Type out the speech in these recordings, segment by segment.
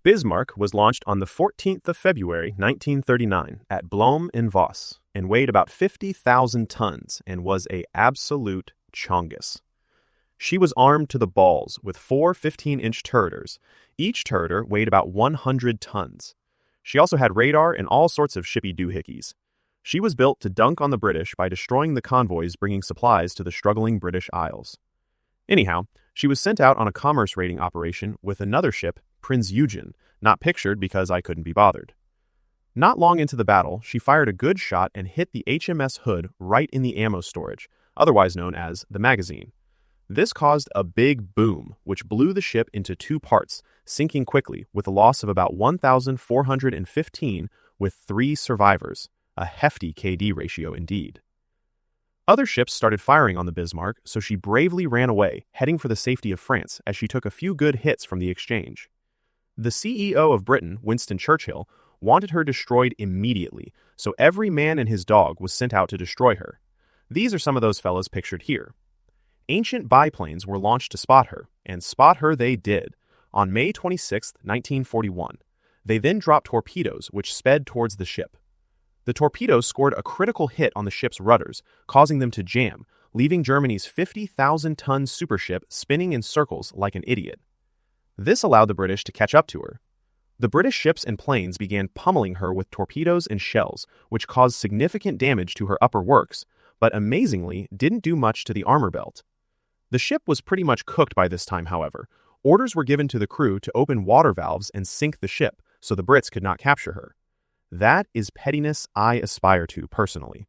Bismarck was launched on the 14th of February, 1939 at Blohm in Voss and weighed about 50,000 tons and was an absolute chongus. She was armed to the balls with 4 15-inch turreters. Each turreter weighed about 100 tons. She also had radar and all sorts of shippy doohickeys. She was built to dunk on the British by destroying the convoys bringing supplies to the struggling British Isles. Anyhow, she was sent out on a commerce raiding operation with another ship, Prinz Eugen, not pictured because I couldn't be bothered. Not long into the battle, she fired a good shot and hit the HMS Hood right in the ammo storage, otherwise known as the magazine. This caused a big boom, which blew the ship into 2 parts, sinking quickly with a loss of about 1,415 with 3 survivors, a hefty KD ratio indeed. Other ships started firing on the Bismarck, so she bravely ran away, heading for the safety of France as she took a few good hits from the exchange. The CEO of Britain, Winston Churchill, wanted her destroyed immediately, so every man and his dog was sent out to destroy her. These are some of those fellows pictured here. Ancient biplanes were launched to spot her, and spot her they did, on May 26, 1941. They then dropped torpedoes, which sped towards the ship. The torpedoes scored a critical hit on the ship's rudders, causing them to jam, leaving Germany's 50,000-ton supership spinning in circles like an idiot. This allowed the British to catch up to her. The British ships and planes began pummeling her with torpedoes and shells, which caused significant damage to her upper works, but amazingly didn't do much to the armor belt. The ship was pretty much cooked by this time, however. Orders were given to the crew to open water valves and sink the ship, so the Brits could not capture her. That is pettiness I aspire to personally.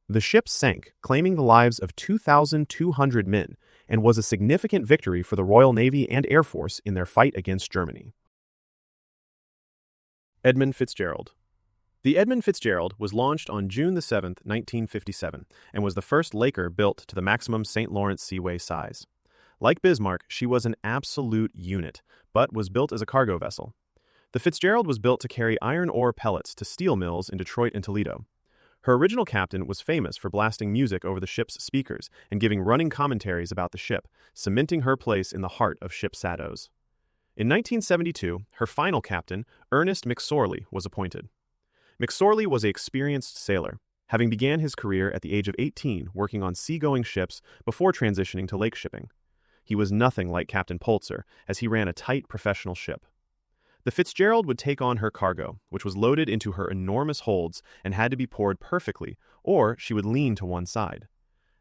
The ship sank, claiming the lives of 2,200 men, and was a significant victory for the Royal Navy and Air Force in their fight against Germany. Edmund Fitzgerald. The Edmund Fitzgerald was launched on June 7, 1957, and was the first Laker built to the maximum St. Lawrence Seaway size. Like Bismarck, she was an absolute unit, but was built as a cargo vessel. The Fitzgerald was built to carry iron ore pellets to steel mills in Detroit and Toledo. Her original captain was famous for blasting music over the ship's speakers and giving running commentaries about the ship, cementing her place in the heart of ship saddos. In 1972, her final captain, Ernest McSorley, was appointed. McSorley was an experienced sailor, having began his career at the age of 18 working on seagoing ships before transitioning to lake shipping. He was nothing like Captain Polzer, as he ran a tight professional ship. The Fitzgerald would take on her cargo, which was loaded into her enormous holds and had to be poured perfectly, or she would lean to one side.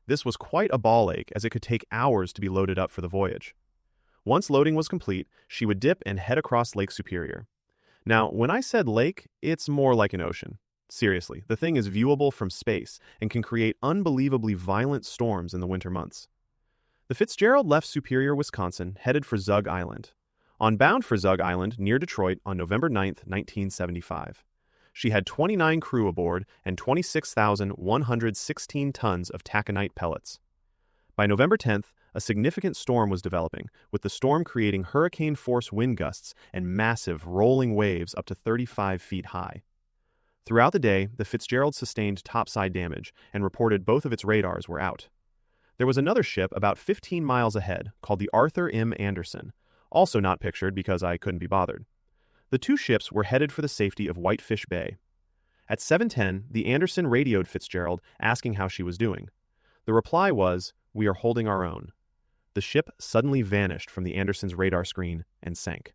This was quite a ball ache, as it could take hours to be loaded up for the voyage. Once loading was complete, she would dip and head across Lake Superior. Now, when I said lake, it's more like an ocean. Seriously, the thing is viewable from space and can create unbelievably violent storms in the winter months. The Fitzgerald left Superior, Wisconsin, headed for Zug Island. Bound for Zug Island near Detroit on November 9, 1975. She had 29 crew aboard and 26,116 tons of taconite pellets. By November 10th, a significant storm was developing, with the storm creating hurricane-force wind gusts and massive rolling waves up to 35 feet high. Throughout the day, the Fitzgerald sustained topside damage and reported both of its radars were out. There was another ship about 15 miles ahead called the Arthur M. Anderson, also not pictured because I couldn't be bothered. The 2 ships were headed for the safety of Whitefish Bay. At 7:10, the Anderson radioed Fitzgerald asking how she was doing. The reply was, "We are holding our own." The ship suddenly vanished from the Anderson's radar screen and sank.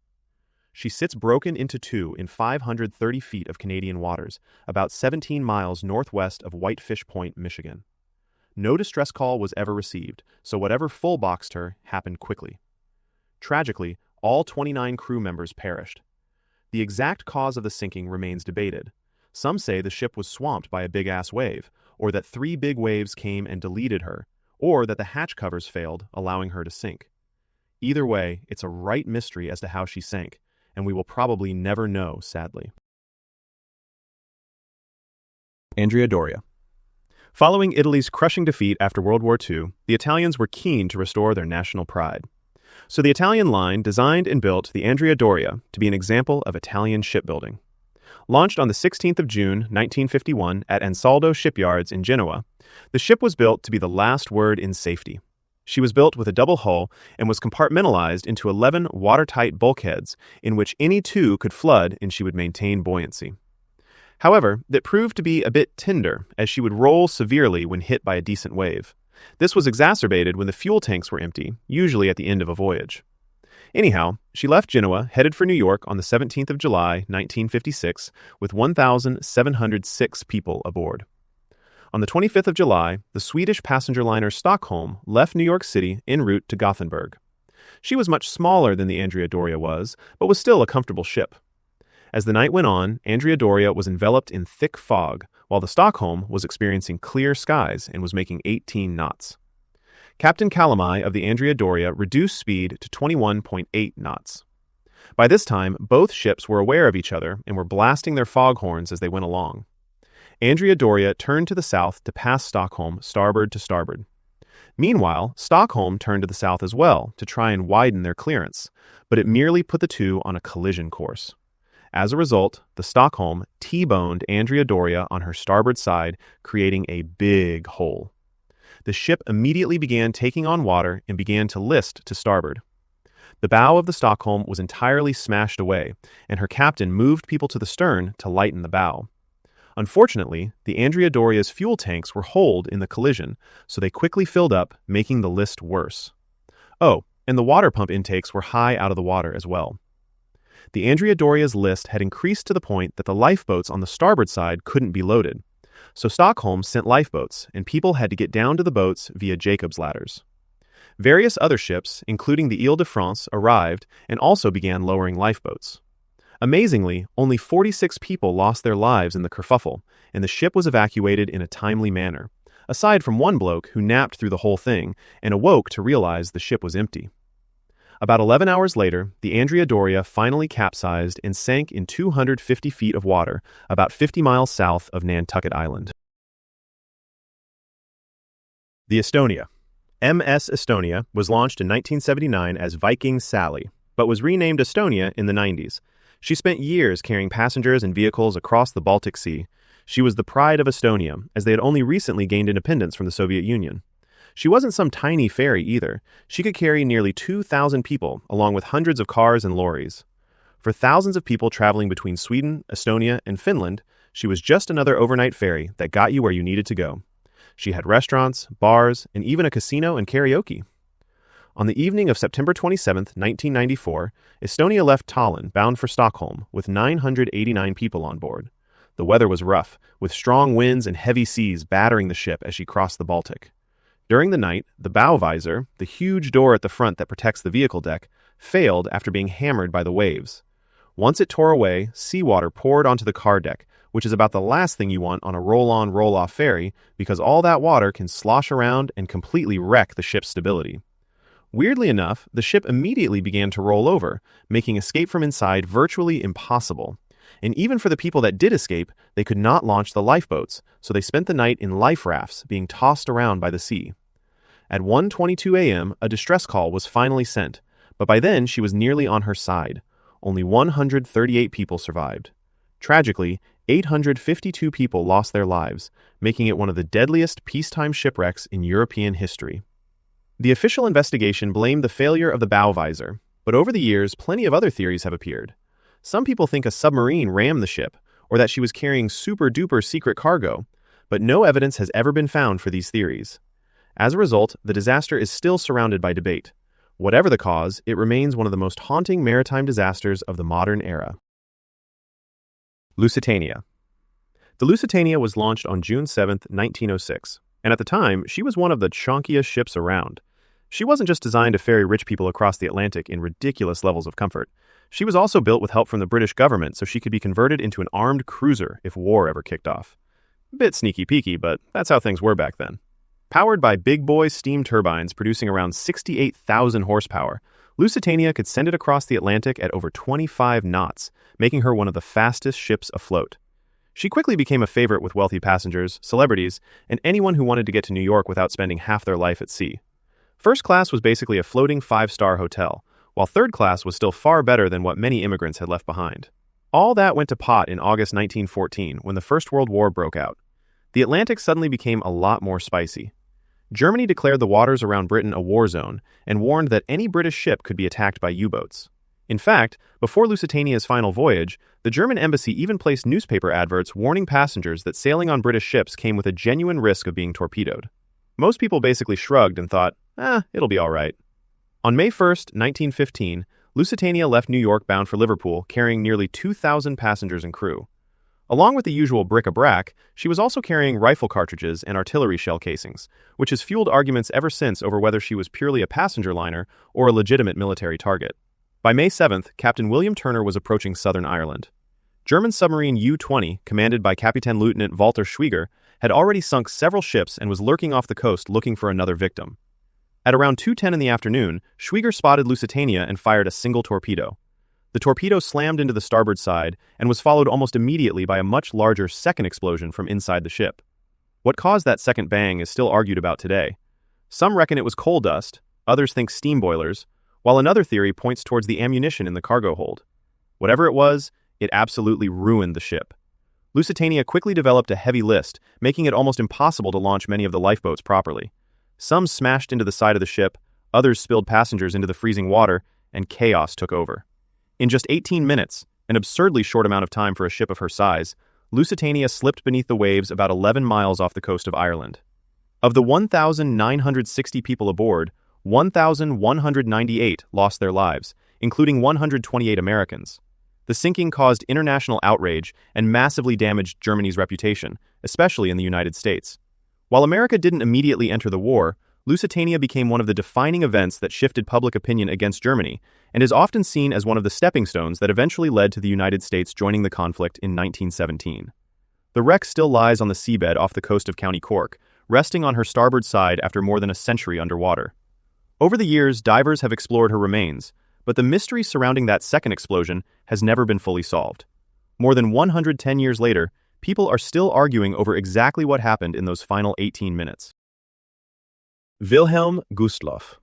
She sits broken into 2 in 530 feet of Canadian waters, about 17 miles northwest of Whitefish Point, Michigan. No distress call was ever received, so whatever full boxed her happened quickly. Tragically, all 29 crew members perished. The exact cause of the sinking remains debated. Some say the ship was swamped by a big-ass wave, or that 3 big waves came and deleted her, or that the hatch covers failed, allowing her to sink. Either way, it's a right mystery as to how she sank, and we will probably never know, sadly. Andrea Doria. Following Italy's crushing defeat after World War II, the Italians were keen to restore their national pride. So the Italian line designed and built the Andrea Doria to be an example of Italian shipbuilding. Launched on the 16th of June, 1951 at Ansaldo Shipyards in Genoa, the ship was built to be the last word in safety. She was built with a double hull and was compartmentalized into 11 watertight bulkheads in which any two could flood and she would maintain buoyancy. However, that proved to be a bit tender, as she would roll severely when hit by a decent wave. This was exacerbated when the fuel tanks were empty, usually at the end of a voyage. Anyhow, she left Genoa, headed for New York on the 17th of July, 1956, with 1,706 people aboard. On the 25th of July, the Swedish passenger liner Stockholm left New York City en route to Gothenburg. She was much smaller than the Andrea Doria was, but was still a comfortable ship. As the night went on, Andrea Doria was enveloped in thick fog, while the Stockholm was experiencing clear skies and was making 18 knots. Captain Calamai of the Andrea Doria reduced speed to 21.8 knots. By this time, both ships were aware of each other and were blasting their foghorns as they went along. Andrea Doria turned to the south to pass Stockholm starboard to starboard. Meanwhile, Stockholm turned to the south as well to try and widen their clearance, but it merely put the two on a collision course. As a result, the Stockholm T-boned Andrea Doria on her starboard side, creating a big hole. The ship immediately began taking on water and began to list to starboard. The bow of the Stockholm was entirely smashed away, and her captain moved people to the stern to lighten the bow. Unfortunately, the Andrea Doria's fuel tanks were holed in the collision, so they quickly filled up, making the list worse. Oh, and the water pump intakes were high out of the water as well. The Andrea Doria's list had increased to the point that the lifeboats on the starboard side couldn't be loaded. So Stockholm sent lifeboats, and people had to get down to the boats via Jacob's ladders. Various other ships, including the Ile-de-France, arrived and also began lowering lifeboats. Amazingly, only 46 people lost their lives in the kerfuffle, and the ship was evacuated in a timely manner, aside from one bloke who napped through the whole thing and awoke to realize the ship was empty. About 11 hours later, the Andrea Doria finally capsized and sank in 250 feet of water, about 50 miles south of Nantucket Island. The Estonia. MS Estonia was launched in 1979 as Viking Sally, but was renamed Estonia in the 90s. She spent years carrying passengers and vehicles across the Baltic Sea. She was the pride of Estonia, as they had only recently gained independence from the Soviet Union. She wasn't some tiny ferry either. She could carry nearly 2,000 people, along with hundreds of cars and lorries. For thousands of people traveling between Sweden, Estonia, and Finland, she was just another overnight ferry that got you where you needed to go. She had restaurants, bars, and even a casino and karaoke. On the evening of September 27, 1994, Estonia left Tallinn bound for Stockholm with 989 people on board. The weather was rough, with strong winds and heavy seas battering the ship as she crossed the Baltic. During the night, the bow visor, the huge door at the front that protects the vehicle deck, failed after being hammered by the waves. Once it tore away, seawater poured onto the car deck, which is about the last thing you want on a roll-on, roll-off ferry because all that water can slosh around and completely wreck the ship's stability. Weirdly enough, the ship immediately began to roll over, making escape from inside virtually impossible. And even for the people that did escape, they could not launch the lifeboats, so they spent the night in life rafts being tossed around by the sea. At 1:22 a.m., a distress call was finally sent, but by then she was nearly on her side. Only 138 people survived. Tragically, 852 people lost their lives, making it one of the deadliest peacetime shipwrecks in European history. The official investigation blamed the failure of the bow visor, but over the years, plenty of other theories have appeared. Some people think a submarine rammed the ship, or that she was carrying super-duper secret cargo, but no evidence has ever been found for these theories. As a result, the disaster is still surrounded by debate. Whatever the cause, it remains one of the most haunting maritime disasters of the modern era. Lusitania. The Lusitania was launched on June 7, 1906, and at the time, she was one of the chonkiest ships around. She wasn't just designed to ferry rich people across the Atlantic in ridiculous levels of comfort. She was also built with help from the British government so she could be converted into an armed cruiser if war ever kicked off. A bit sneaky-peeky, but that's how things were back then. Powered by big boy steam turbines producing around 68,000 horsepower, Lusitania could send it across the Atlantic at over 25 knots, making her one of the fastest ships afloat. She quickly became a favorite with wealthy passengers, celebrities, and anyone who wanted to get to New York without spending half their life at sea. First class was basically a floating 5-star hotel, while third class was still far better than what many immigrants had left behind. All that went to pot in August 1914 when the First World War broke out. The Atlantic suddenly became a lot more spicy. Germany declared the waters around Britain a war zone and warned that any British ship could be attacked by U-boats. In fact, before Lusitania's final voyage, the German embassy even placed newspaper adverts warning passengers that sailing on British ships came with a genuine risk of being torpedoed. Most people basically shrugged and thought, it'll be all right. On May 1st, 1915, Lusitania left New York bound for Liverpool, carrying nearly 2,000 passengers and crew. Along with the usual bric-a-brac, she was also carrying rifle cartridges and artillery shell casings, which has fueled arguments ever since over whether she was purely a passenger liner or a legitimate military target. By May 7th, Captain William Turner was approaching southern Ireland. German submarine U-20, commanded by Captain Lieutenant Walter Schwieger, had already sunk several ships and was lurking off the coast looking for another victim. At around 2:10 in the afternoon, Schwieger spotted Lusitania and fired a single torpedo. The torpedo slammed into the starboard side and was followed almost immediately by a much larger second explosion from inside the ship. What caused that second bang is still argued about today. Some reckon it was coal dust, others think steam boilers, while another theory points towards the ammunition in the cargo hold. Whatever it was, it absolutely ruined the ship. Lusitania quickly developed a heavy list, making it almost impossible to launch many of the lifeboats properly. Some smashed into the side of the ship, others spilled passengers into the freezing water, and chaos took over. In just 18 minutes, an absurdly short amount of time for a ship of her size, Lusitania slipped beneath the waves about 11 miles off the coast of Ireland. Of the 1,960 people aboard, 1,198 lost their lives, including 128 Americans. The sinking caused international outrage and massively damaged Germany's reputation, especially in the United States. While America didn't immediately enter the war, Lusitania became one of the defining events that shifted public opinion against Germany and is often seen as one of the stepping stones that eventually led to the United States joining the conflict in 1917. The wreck still lies on the seabed off the coast of County Cork, resting on her starboard side after more than a century underwater. Over the years, divers have explored her remains, but the mystery surrounding that second explosion has never been fully solved. More than 110 years later, people are still arguing over exactly what happened in those final 18 minutes. Wilhelm Gustloff.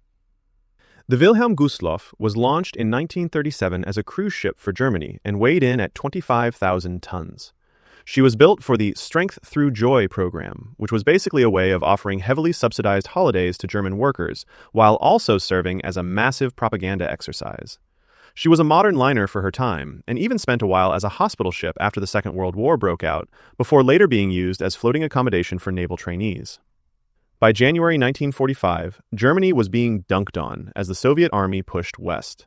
The Wilhelm Gustloff was launched in 1937 as a cruise ship for Germany and weighed in at 25,000 tons. She was built for the Strength Through Joy program, which was basically a way of offering heavily subsidized holidays to German workers, while also serving as a massive propaganda exercise. She was a modern liner for her time, and even spent a while as a hospital ship after the Second World War broke out, before later being used as floating accommodation for naval trainees. By January 1945, Germany was being dunked on as the Soviet army pushed west.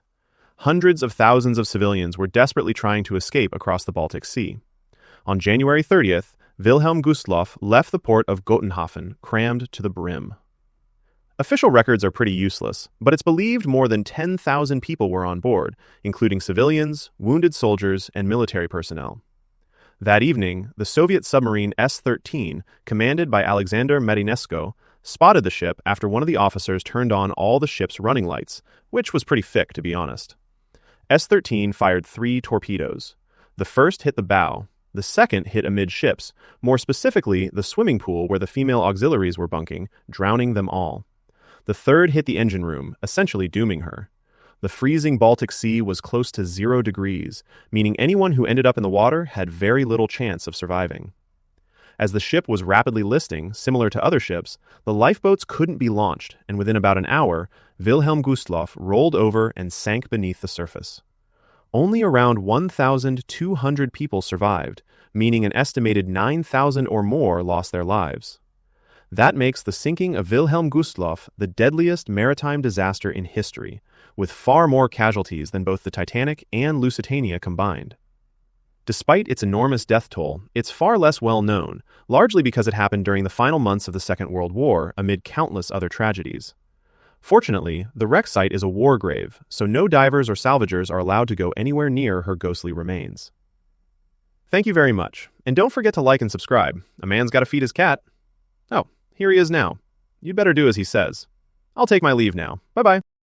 Hundreds of thousands of civilians were desperately trying to escape across the Baltic Sea. On January 30th, Wilhelm Gustloff left the port of Gotenhafen crammed to the brim. Official records are pretty useless, but it's believed more than 10,000 people were on board, including civilians, wounded soldiers, and military personnel. That evening, the Soviet submarine S-13, commanded by Alexander Marinesko, spotted the ship after one of the officers turned on all the ship's running lights, which was pretty thick, to be honest. S-13 fired 3 torpedoes. The first hit the bow. The second hit amidships, more specifically the swimming pool where the female auxiliaries were bunking, drowning them all. The third hit the engine room, essentially dooming her. The freezing Baltic Sea was close to 0 degrees, meaning anyone who ended up in the water had very little chance of surviving. As the ship was rapidly listing, similar to other ships, the lifeboats couldn't be launched, and within about an hour, Wilhelm Gustloff rolled over and sank beneath the surface. Only around 1,200 people survived, meaning an estimated 9,000 or more lost their lives. That makes the sinking of Wilhelm Gustloff the deadliest maritime disaster in history, with far more casualties than both the Titanic and Lusitania combined. Despite its enormous death toll, it's far less well known, largely because it happened during the final months of the Second World War amid countless other tragedies. Fortunately, the wreck site is a war grave, so no divers or salvagers are allowed to go anywhere near her ghostly remains. Thank you very much, and don't forget to like and subscribe. A man's gotta feed his cat. Oh, here he is now. You'd better do as he says. I'll take my leave now. Bye-bye.